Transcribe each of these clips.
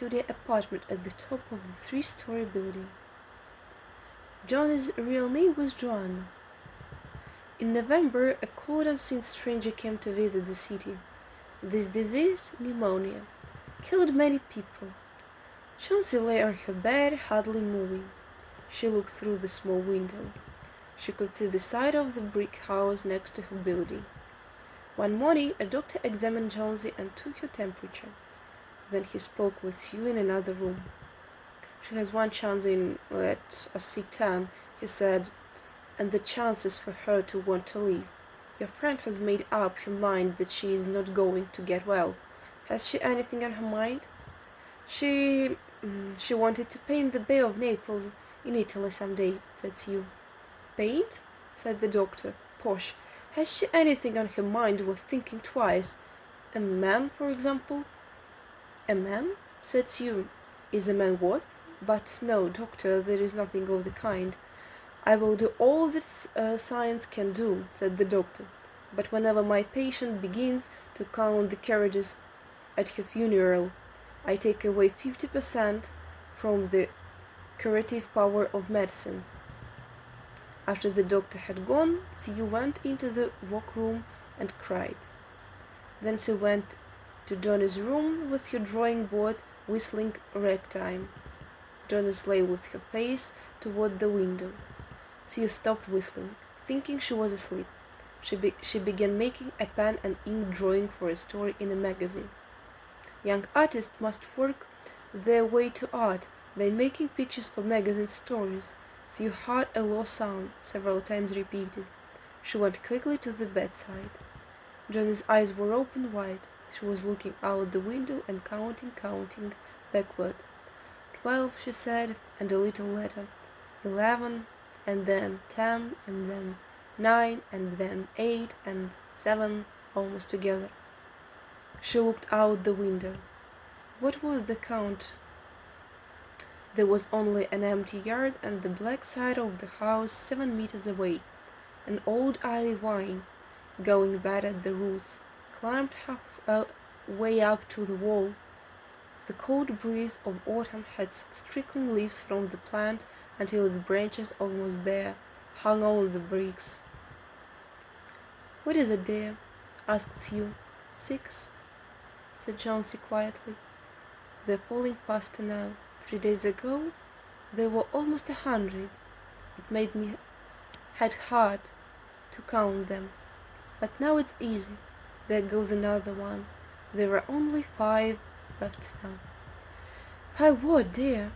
studio apartment at the top of the three-story building. Johnny's real name was Joanna. In November, a cold and unseen stranger came to visit the city. This disease, pneumonia, killed many people. Chauncey lay on her bed, hardly moving. She looked through the small window. She could see the side of the brick house next to her building. One morning, a doctor examined Chauncey and took her temperature. Then he spoke with you in another room. She has one chance in, let us say 10, he said, and the chances for her to want to live. Your friend has made up her mind that she is not going to get well. Has she anything on her mind? She wanted to paint the Bay of Naples in Italy someday, said Sue. Paint? Said the doctor. Posh. Has she anything on her mind worth thinking twice? A man, for example? A man? Said Sue. Is a man worth? But no, doctor, there is nothing of the kind. I will do all that science can do, said the doctor. But whenever my patient begins to count the carriages at her funeral, I take away 50% from the curative power of medicines. After the doctor had gone, Sue went into the workroom and cried. Then she went to Johnny's room with her drawing board, whistling ragtime. Johnny lay with her face toward the window. Sue stopped whistling, thinking she was asleep. She began making a pen and ink drawing for a story in a magazine. Young artists must work their way to art by making pictures for magazine stories. Sue heard a low sound, several times repeated. She went quickly to the bedside. Johnny's eyes were open wide. She was looking out the window and counting backward. 12, she said, and a little later. 11, and then 10, and then 9, and then 8, and 7, almost together. She looked out the window. What was the count? There was only an empty yard and the black side of the house 7 meters away. An old ivy vine, going bad at the roots, climbed halfway up to the wall. The cold breeze of autumn had trickling leaves from the plant until its branches, almost bare, hung on the bricks. "What is it, dear?" asked Sue. 6, said Chauncey quietly. "They're falling faster now. 3 days ago there were almost 100. It made me head hard to count them. But now it's easy. There goes another one. There are only 5 left now." "5 what, dear?"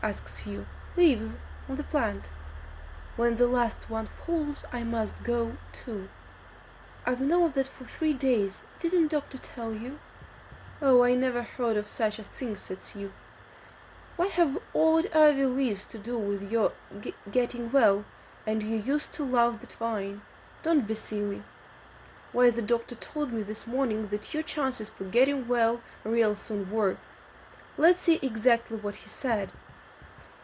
asked Sue. "Leaves on the plant. When the last one falls I must go too. I've known that for 3 days. Didn't doctor tell you?" "Oh, I never heard of such a thing," said Sue. "What have old ivy leaves to do with your getting well? And you used to love that vine. Don't be silly. Why, the doctor told me this morning that your chances for getting well real soon were. Let's see exactly what he said.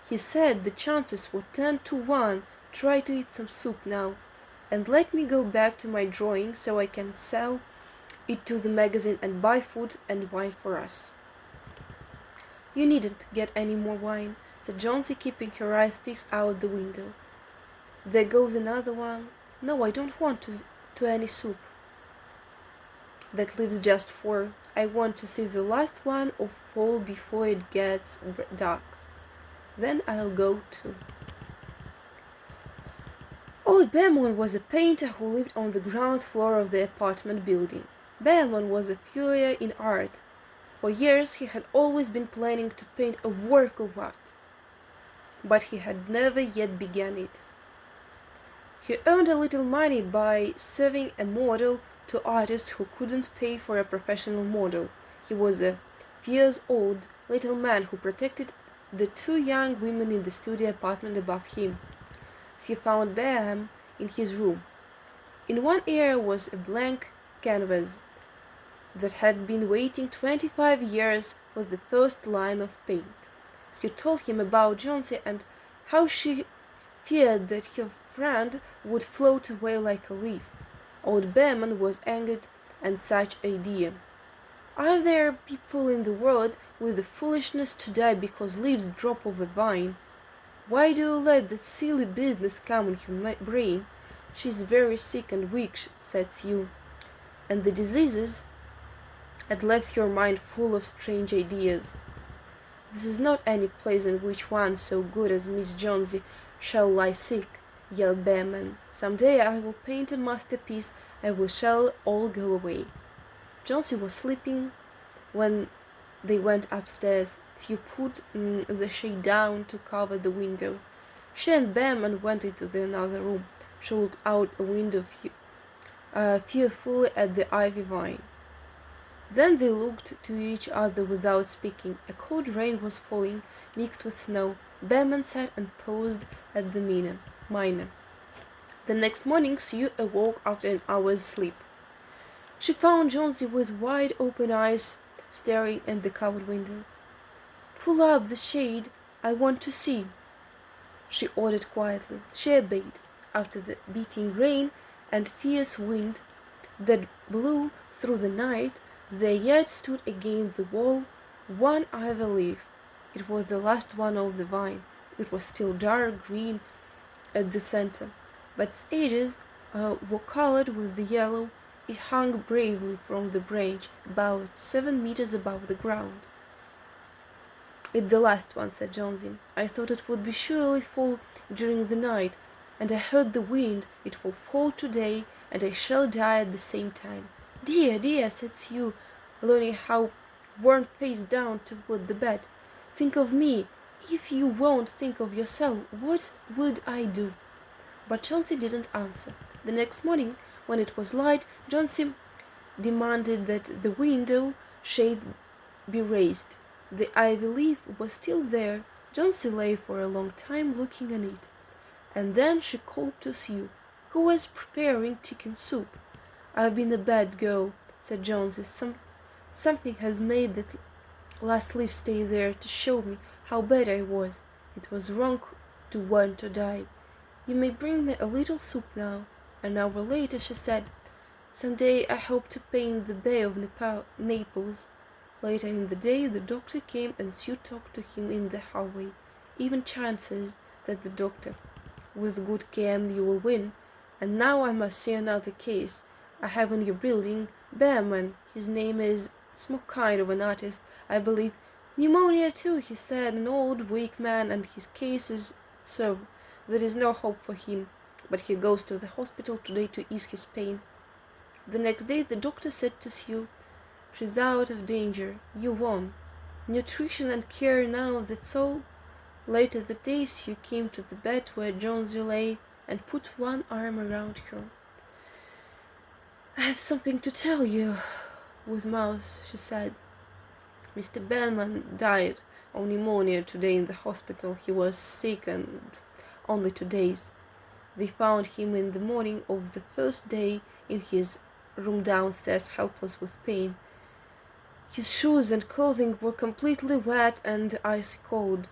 He said the chances were 10 to 1. Try to eat some soup now, and let me go back to my drawing so I can sell it to the magazine and buy food and wine for us." "You needn't get any more wine," said Jonesy, keeping her eyes fixed out the window. "There goes another one. No, I don't want to any soup. That leaves just 4. I want to see the last one of fall before it gets dark. Then I'll go too." Old Behrman was a painter who lived on the ground floor of the apartment building. Behrman was a furrier in art. For years he had always been planning to paint a work of art, but he had never yet begun it. He earned a little money by serving a model to artists who couldn't pay for a professional model. He was a fierce old little man who protected the 2 young women in the studio apartment above him. She found Behrman in his room. In one area was a blank canvas that had been waiting 25 years with the first line of paint. She told him about Jonesy and how she feared that her friend would float away like a leaf. Old Behrman was angered at such idea. "Are there people in the world with the foolishness to die because leaves drop off a vine. Why do you let that silly business come in her brain? She's very sick and weak, said Sue, and the diseases had left her mind full of strange ideas. This is not any place in which one so good as Miss Jonesy shall lie sick, yelled Bearman. Some day I will paint a masterpiece and we shall all go away. Jonesy was sleeping when they went upstairs. Sue put the shade down to cover the window. She and Bearman went into the another room. She looked out a window fearfully at the ivy vine. Then they looked to each other without speaking. A cold rain was falling, mixed with snow. Bearman sat and paused at the miner. The next morning Sue awoke after an hour's sleep. She found Jonesy with wide open eyes staring at the covered window. "Pull up the shade, I want to see," she ordered quietly. She obeyed. After the beating rain and fierce wind that blew through the night, there yet stood against the wall one ivy leaf. It was the last one of the vine. It was still dark green at the center, but its edges were colored with the yellow. It hung bravely from the branch, about 7 meters above the ground. "It's the last one," said Jonesy. "I thought it would surely fall during the night, and I heard the wind. It will fall today, and I shall die at the same time." "Dear, dear," said Sue, leaning her worn face down toward the bed. "Think of me. If you won't think of yourself, what would I do?" But Jonesy didn't answer. The next morning, when it was light, Jonesy demanded that the window shade be raised. The ivy leaf was still there. Jonesy lay for a long time looking on it, and then she called to Sue, who was preparing chicken soup. "I've been a bad girl," said Jonesy. Something has made that last leaf stay there to show me how bad I was. It was wrong to want to die. You may bring me a little soup now." An hour later she said, "Some day I hope to paint the Bay of Naples." Later in the day the doctor came and Sue talked to him in the hallway. "Even chances," that the doctor. "With good care you will win. And now I must see another case. I have in your building Bearman. His name is some kind of an artist, I believe. Pneumonia too, he said, an old weak man, and his case is so. There is no hope for him, but he goes to the hospital today to ease his pain." The next day the doctor said to Sue, "She's out of danger. You won. Nutrition and care now, that's all." Later that day Sue came to the bed where Jonesy lay and put one arm around her. "I have something to tell you, with mouth," she said. "Mr. Bearman died of pneumonia today in the hospital. He was sick and only 2 days. They found him in the morning of the first day in his room downstairs, helpless with pain. His shoes and clothing were completely wet and icy cold.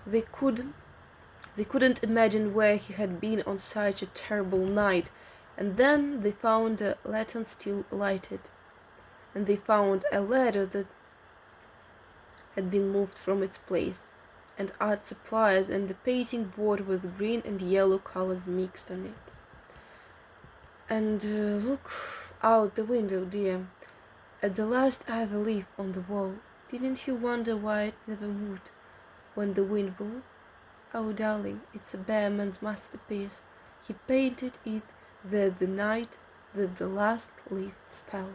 They couldn't imagine where he had been on such a terrible night. And then they found a lantern still lighted, and they found a ladder that had been moved from its place, and art supplies, and a painting board with green and yellow colors mixed on it. And look out the window, dear, at the last ivy leaf on the wall. Didn't you wonder why it never moved when the wind blew? Oh, darling, it's a Bearman's masterpiece. He painted it there the night that the last leaf fell."